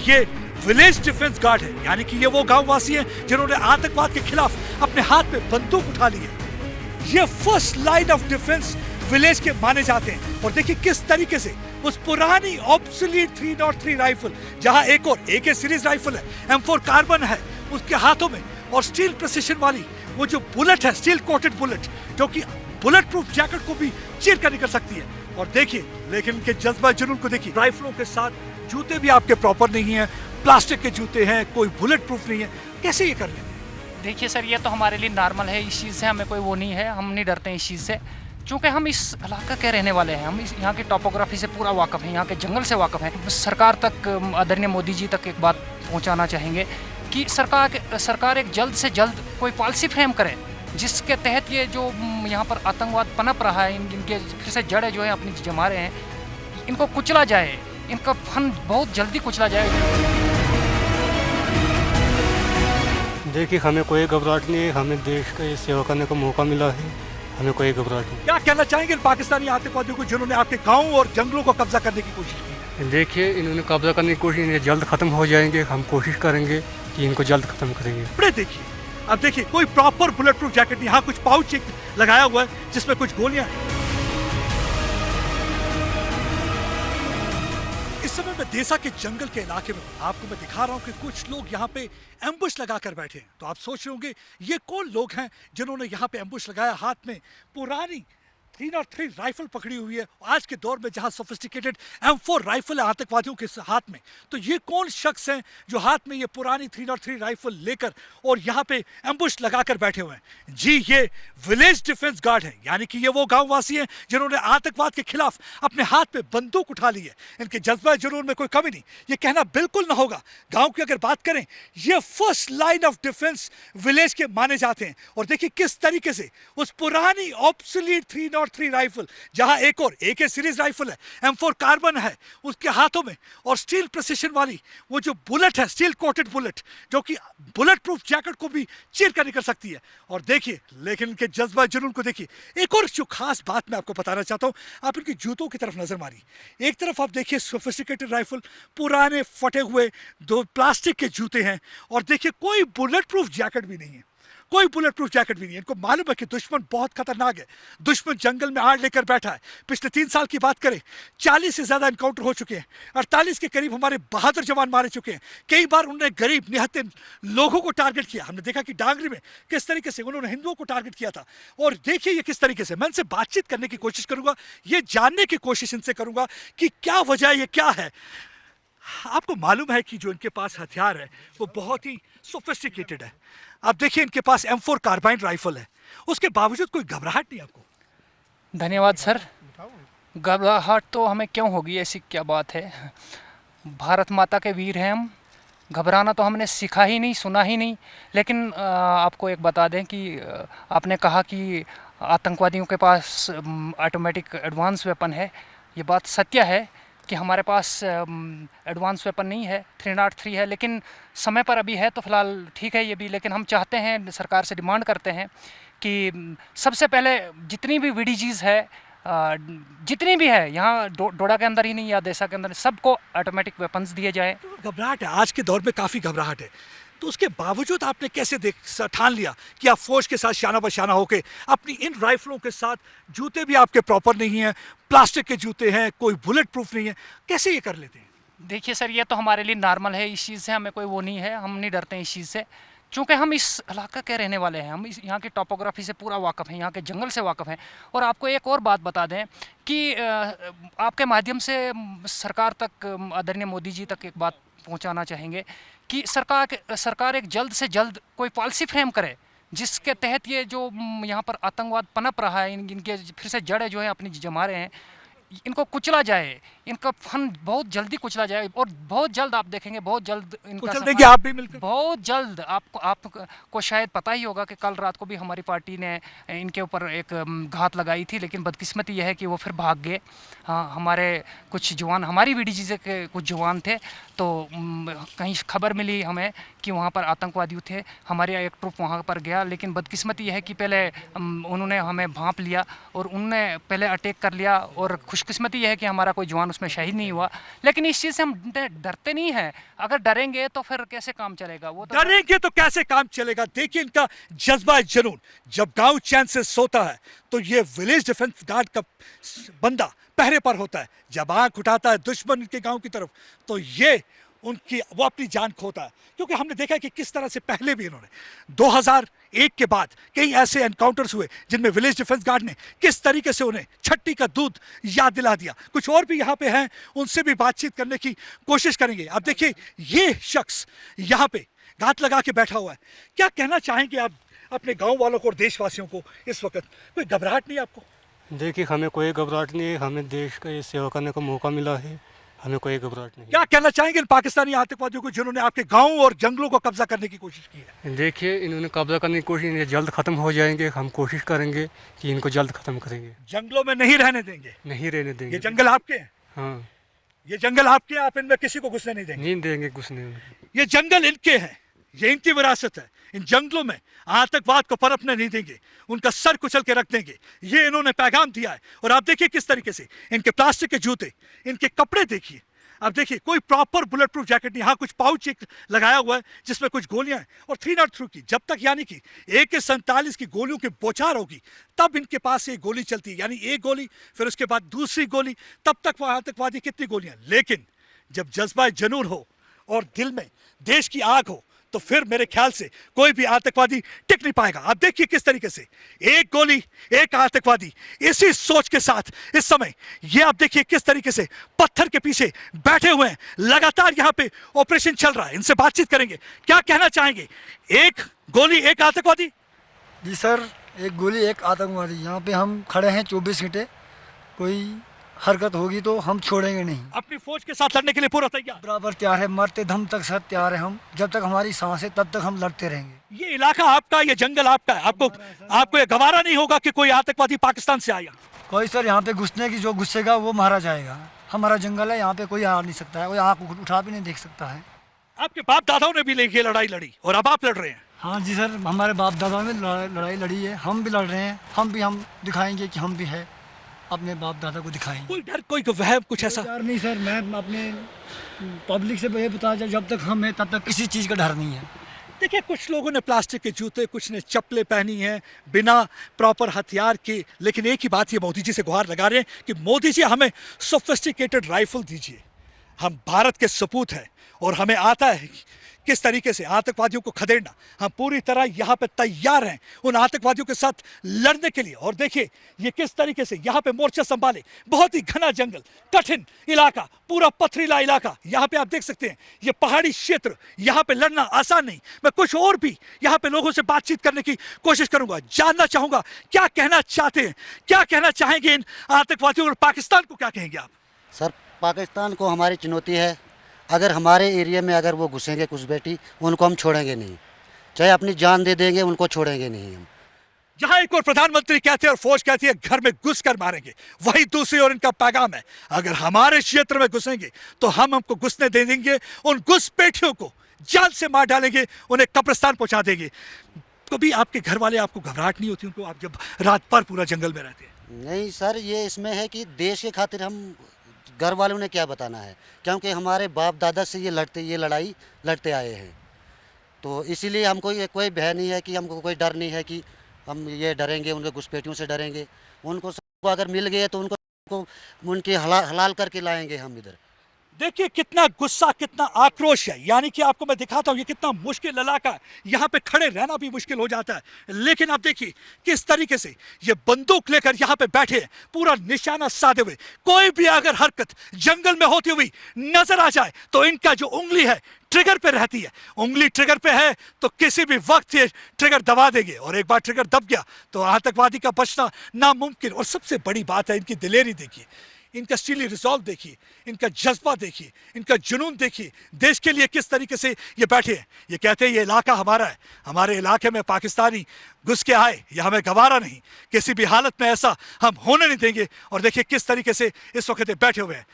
ये village defence guard है, यानी कि ये वो गांव वासी हैं जिन्होंने आतंकवाद के खिलाफ अपने हाथ में बंदूक उठा ली है। ये first line of defence village के माने जाते हैं। और देखिए किस तरीके से उस पुरानी ऑब्सोलीट 303 राइफल, जहां एक और AK सीरीज राइफल है, M4 कार्बन है उसके हाथों में, और स्टील प्रिसिशन वाली वो जो बुलेट है, स्टील कोटेड बुलेट, जो कि बुलेट प्रूफ जैकेट को भी चीर कर निकल सकती है। और देखिए, लेकिन इनके जज्बा जुनून को देखिए। राइफलों के साथ जूते भी आपके प्रॉपर नहीं है, प्लास्टिक के जूते हैं, कोई बुलेट प्रूफ नहीं है, कैसे ये कर लेते हैं? देखिए सर, ये तो हमारे लिए नॉर्मल है, इस चीज़ से हमें कोई वो नहीं है, हम नहीं डरते हैं इस चीज़ से, क्योंकि हम इस इलाके के रहने वाले हैं, हम यहाँ की टोपोग्राफी से पूरा वाकफ़ हैं, यहाँ के जंगल से वाकफ़ हैं। सरकार तक, आदरणीय मोदी जी तक एक बात पहुँचाना चाहेंगे कि सरकार एक जल्द से जल्द कोई पॉलिसी फ्रेम करे जिसके तहत ये जो यहाँ पर आतंकवाद पनप रहा है, इनके फिर से जड़ें जो है अपनी जमा रहे हैं, इनको कुचला जाए, इनका फन बहुत जल्दी कुचला जाए। देखिए, हमें कोई घबराहट नहीं है, हमें देश का ये सेवा करने का मौका मिला है, हमें कोई घबराहट नहीं। क्या कहना चाहेंगे इन पाकिस्तानी आतंकवादियों को जिन्होंने आपके गाँव और जंगलों को कब्जा करने की कोशिश की? देखिए, इन्होंने कब्जा करने की कोशिश, इन्हें जल्द खत्म हो जाएंगे, हम कोशिश करेंगे कि इनको जल्द खत्म करेंगे। बड़े देखिए, अब देखिए कोई प्रॉपर बुलेट प्रूफ जैकेट नहीं, यहाँ कुछ पाउच लगाया हुआ है जिसमें कुछ गोलियां हैं। इस समय मैं देसा के जंगल के इलाके में आपको मैं दिखा रहा हूँ कि कुछ लोग यहाँ पे एम्बुश लगाकर बैठे हैं। तो आप सोच रहे होंगे ये कौन लोग हैं जिन्होंने यहाँ पे एम्बुश लगाया, हाथ में पुरानी 303 राइफल पकड़ी हुई है। आज के दौर में जहां सोफिस्टिकेटेड M4 राइफल है आतंकवादियों के हाथ में, तो ये कौन शख्स हैं जो हाथ में ये पुरानी 303 राइफल लेकर और यहाँ पे एम्बुश लगाकर बैठे हुए हैं? जी, ये विलेज डिफेंस गार्ड है, यानी कि ये वो गांव वासी हैं जिन्होंने आतंकवाद के खिलाफ अपने हाथ में बंदूक उठा ली है। इनके जज्बा जुनून में कोई कमी नहीं, ये कहना बिल्कुल ना होगा। गाँव की अगर बात करें, ये first line of defence village के माने जाते हैं। और देखिए किस तरीके से उस पुरानी ऑब्सोलीट 303 राइफल, जहां एक और AK सीरीज राइफल है, M4 कार्बन है उसके हाथों में, और स्टील प्रिसिशन वाली वो जो बुलेट है, स्टील कोटेड बुलेट, जो कि बुलेट प्रूफ जैकेट को भी चीर कर निकल सकती है। और देखिए, लेकिन इनके जज्बा जुनून को देखिए। एक और जो खास बात मैं आपको बताना चाहता हूं, आप इनके जूतों की तरफ नजर मारिए। एक तरफ आप देखिए सोफिस्टिकेटेड राइफल, पुराने फटे हुए दो प्लास्टिक के जूते हैं, और देखिए कोई बुलेट प्रूफ जैकेट भी नहीं है, कोई बुलेट प्रूफ जैकेट भी नहीं है। इनको मालूम है कि दुश्मन बहुत खतरनाक है, दुश्मन जंगल में आड़ लेकर बैठा है। पिछले 3 साल की बात करें, 40 से ज्यादा एनकाउंटर हो चुके हैं, 48 के करीब हमारे बहादुर जवान मारे चुके हैं। कई बार उन्होंने गरीब निहत्थे लोगों को टारगेट किया। हमने देखा कि डांगरी में किस तरीके से उन्होंने हिंदुओं को टारगेट किया था। और देखिए ये किस तरीके से, मैं इनसे बातचीत करने की कोशिश करूंगा, ये जानने की कोशिश इनसे करूंगा कि क्या वजह, ये क्या है। आपको मालूम है कि जो इनके पास हथियार है वो बहुत ही सोफिस्टिकेटेड है। आप देखिए, इनके पास M4 कार्बाइन राइफल है, उसके बावजूद कोई घबराहट नहीं आपको? धन्यवाद सर। घबराहट तो हमें क्यों होगी, ऐसी क्या बात है? भारत माता के वीर हैं हम, घबराना तो हमने सीखा ही नहीं, सुना ही नहीं। लेकिन आपको एक बता दें कि आपने कहा कि आतंकवादियों के पास ऑटोमेटिक एडवांस वेपन है। ये बात सत्य है कि हमारे पास एडवांस वेपन नहीं है, 303 है, लेकिन समय पर अभी है तो फिलहाल ठीक है ये भी। लेकिन हम चाहते हैं, सरकार से डिमांड करते हैं कि सबसे पहले जितनी भी VDGs है, जितनी भी है यहाँ डोडा के अंदर ही नहीं या देसा के अंदर, सबको ऑटोमेटिक वेपन्स दिए जाए। घबराहट है, आज के दौर में काफ़ी घबराहट है, तो उसके बावजूद आपने कैसे ठान लिया कि आप फौज के साथ शाना बशाना होके अपनी इन राइफलों के साथ, जूते भी आपके प्रॉपर नहीं हैं, प्लास्टिक के जूते हैं, कोई बुलेट प्रूफ नहीं है, कैसे ये कर लेते हैं? देखिए सर, ये तो हमारे लिए नॉर्मल है, इस चीज़ से हमें कोई वो नहीं है, हम नहीं डरते हैं इस चीज़ से, क्योंकि हम इस इलाके के रहने वाले हैं, हम यहाँ की टोपोग्राफी से पूरा वाकफ़ हैं, यहाँ के जंगल से वाकफ़ हैं। और आपको एक और बात बता दें कि आपके माध्यम से सरकार तक, आदरणीय मोदी जी तक एक बात पहुँचाना चाहेंगे कि सरकार एक जल्द से जल्द कोई पॉलिसी फ्रेम करे जिसके तहत ये जो यहाँ पर आतंकवाद पनप रहा है, इनके फिर से जड़ें जो है अपनी जमा रहे हैं, इनको कुचला जाए, इनका फन बहुत जल्दी कुचला जाए। और बहुत जल्द आप देखेंगे, बहुत जल्द कुचल देंगे आप भी मिलकर। बहुत जल्द आपको शायद पता ही होगा कि कल रात को भी हमारी पार्टी ने इनके ऊपर एक घात लगाई थी, लेकिन बदकिस्मती यह है कि वो फिर भाग गए। हाँ, हमारे कुछ जवान, हमारी VDG के कुछ जवान थे, तो कहीं खबर मिली हमें कि वहाँ पर आतंकवादी थे, हमारे एक ट्रुप वहाँ पर गया, लेकिन बदकिस्मती यह है कि पहले उन्होंने हमें भांप लिया और उनने पहले अटैक कर लिया और खुशकिस्मती है कि हमारा कोई जवान उसमें शहीद नहीं हुआ, लेकिन इस चीज़ से हम डरते नहीं हैं। अगर डरेंगे तो फिर कैसे काम चलेगा? वो तो डरेंगे तो कैसे काम चलेगा? देखिए इनका जज्बा जुनून। जब गांव चैन से सोता है तो ये विलेज डिफेंस गार्ड का बंदा पहरे पर होता है। जब आंख उठाता है दुश्मन के गांव की तरफ तो ये वो अपनी जान खोता है। क्योंकि हमने देखा है कि किस तरह से पहले भी इन्होंने 2001 के बाद कई ऐसे एनकाउंटर्स हुए जिनमें विलेज डिफेंस गार्ड ने किस तरीके से उन्हें छट्टी का दूध याद दिला दिया। कुछ और भी यहाँ पे हैं, उनसे भी बातचीत करने की कोशिश करेंगे। अब देखिए ये शख्स यहाँ पे घात लगा के बैठा हुआ है। क्या कहना चाहेंगे आप अपने गाँव वालों को और देशवासियों को? इस वक्त कोई घबराहट नहीं आपको? देखिए हमें कोई घबराहट नहीं है, हमें देश का ये सेवा करने का मौका मिला है, हमें कोई घबराहट नहीं। क्या कहना चाहेंगे इन पाकिस्तानी आतंकवादियों को जिन्होंने आपके गांव और जंगलों को कब्जा करने की कोशिश की है? देखिए इन्होंने कब्जा करने की कोशिश, ये जल्द ख़त्म हो जाएंगे। हम कोशिश करेंगे कि इनको जल्द ख़त्म करेंगे। जंगलों में नहीं रहने देंगे? नहीं रहने देंगे। ये जंगल आपके हैं? हाँ, ये जंगल आपके हैं, आप इनमें किसी को घुसने नहीं देंगे? नहीं देंगे, कुछ नहीं। ये जंगल इनके हैं, ये इनकी विरासत है। इन जंगलों में आतंकवाद को पनपने नहीं देंगे, उनका सर कुचल के रख देंगे। ये इन्होंने पैगाम दिया है। और आप देखिए किस तरीके से इनके प्लास्टिक के जूते, इनके कपड़े देखिए। अब देखिए कोई प्रॉपर बुलेट प्रूफ जैकेट नहीं, हाँ कुछ पाउच एक लगाया हुआ है जिसमें कुछ गोलियां हैं और 303 की। जब तक यानी कि AK-47 की गोलियों की बौछार होगी तब इनके पास ये गोली चलती है, यानी एक गोली फिर उसके बाद दूसरी गोली, तब तक वह आतंकवादी कितनी गोलियां। लेकिन जब जज्बा जुनून हो और दिल में देश की आग हो तो फिर मेरे ख्याल से कोई भी आतंकवादी टिक नहीं पाएगा। आप देखिए किस तरीके से एक गोली एक आतंकवादी, इसी सोच के साथ इस समय ये आप देखिए किस तरीके से पत्थर के पीछे बैठे हुए हैं। लगातार यहाँ पे ऑपरेशन चल रहा है। इनसे बातचीत करेंगे, क्या कहना चाहेंगे? एक गोली एक आतंकवादी। जी सर, एक गोली एक आतंकवादी। यहाँ पे हम खड़े हैं 24 घंटे, कोई हरकत होगी तो हम छोड़ेंगे नहीं। अपनी फौज के साथ लड़ने के लिए पूरा तैयार? बराबर तैयार है, मरते दम तक सर तैयार है हम। जब तक हमारी सांस है तब तक हम लड़ते रहेंगे। ये इलाका आपका, ये जंगल आपका है। आपको ये गवारा नहीं होगा कि कोई आतंकवादी पाकिस्तान से आया? कोई सर यहाँ पे घुसने की, जो घुसेगा वो मारा जाएगा। हमारा जंगल है, यहाँ पे कोई आ नहीं सकता है, कोई आँख उठा भी नहीं देख सकता है। आपके बाप दादाओं ने भी लेके लड़ाई लड़ी और अब आप लड़ रहे हैं? हाँ जी सर, हमारे बाप दादा ने लड़ाई लड़ी है, हम भी लड़ रहे हैं। हम दिखाएंगे कि हम भी है, अपने बाप दादा को दिखाएंगे। कोई डर, कोई वहम, कुछ ऐसा? डर नहीं सर, मैं अपने पब्लिक से ये बता, जब तक हम हैं तब तक किसी चीज़ का डर नहीं है। देखिए कुछ लोगों ने प्लास्टिक के जूते, कुछ ने चप्पलें पहनी हैं बिना प्रॉपर हथियार के। लेकिन एक ही बात ये मोदी जी से गुहार लगा रहे हैं कि मोदी जी हमें सोफिस्टिकेटेड राइफल दीजिए। हम भारत के सपूत हैं और हमें आता है किस तरीके से आतंकवादियों को खदेड़ना। हम पूरी तरह यहाँ पे तैयार हैं उन आतंकवादियों के साथ लड़ने के लिए। और देखिए ये किस तरीके से यहाँ पे मोर्चा संभाले। बहुत ही घना जंगल, कठिन इलाका, पूरा पथरीला इलाका। यहाँ पे आप देख सकते हैं ये पहाड़ी क्षेत्र, यहाँ पे लड़ना आसान नहीं। मैं कुछ और भी यहाँ पे लोगों से बातचीत करने की कोशिश करूंगा, जानना चाहूंगा क्या कहना चाहते हैं, क्या कहना चाहेंगे इन आतंकवादियों। और पाकिस्तान को क्या कहेंगे आप? सर पाकिस्तान को हमारी चुनौती है, अगर हमारे एरिया में अगर वो घुसेंगे घुसपैठी, उनको हम छोड़ेंगे नहीं, चाहे अपनी जान दे देंगे, उनको छोड़ेंगे नहीं हम। जहां एक और प्रधानमंत्री कहते हैं और फौज कहती है घर में घुस कर मारेंगे, वही दूसरी ओर इनका पैगाम है अगर हमारे क्षेत्र में घुसेंगे तो हम हमको घुसने दे देंगे, उन घुसपैठियों को जान से मार डालेंगे, उन्हें कब्रिस्तान पहुंचा देंगे। कभी आपके घर वाले, आपको घबराहट नहीं होती उनको, आप जब रात भर पूरा जंगल में रहते हैं? नहीं सर, ये इसमें है कि देश के खातिर हम, घर वालों ने क्या बताना है, क्योंकि हमारे बाप दादा से ये लड़ाई लड़ते आए हैं। तो इसीलिए हमको ये कोई भय नहीं है, कि हमको कोई डर नहीं है कि हम ये डरेंगे, उनके घुसपैठियों से डरेंगे। उनको सबको अगर मिल गए तो उनको उनके हलाल करके लाएंगे हम इधर। देखिए कितना गुस्सा, कितना आक्रोश है। यानी कि आपको मैं दिखाता हूं ये कितना मुश्किल इलाका है, यहाँ पे खड़े रहना भी मुश्किल हो जाता है। लेकिन आप देखिए किस तरीके से ये बंदूक लेकर यहाँ पे बैठे हैं, पूरा निशाना साधे हुए। कोई भी अगर हरकत जंगल में होती हुई नजर आ जाए तो इनका जो उंगली है ट्रिगर पे रहती है। उंगली ट्रिगर पे है तो किसी भी वक्त ये ट्रिगर दबा देंगे, और एक बार ट्रिगर दब गया तो आतंकवादी का बचना नामुमकिन। और सबसे बड़ी बात है इनकी दिलेरी देखिए, इनका स्टीली रिजॉल्व देखिए, इनका जज्बा देखिए, इनका जुनून देखिए। देश के लिए किस तरीके से ये बैठे हैं। ये कहते हैं ये इलाका हमारा है, हमारे इलाके में पाकिस्तानी घुस के आए, ये हमें गवारा नहीं, किसी भी हालत में ऐसा हम होने नहीं देंगे। और देखिए किस तरीके से इस वक्त बैठे हुए हैं।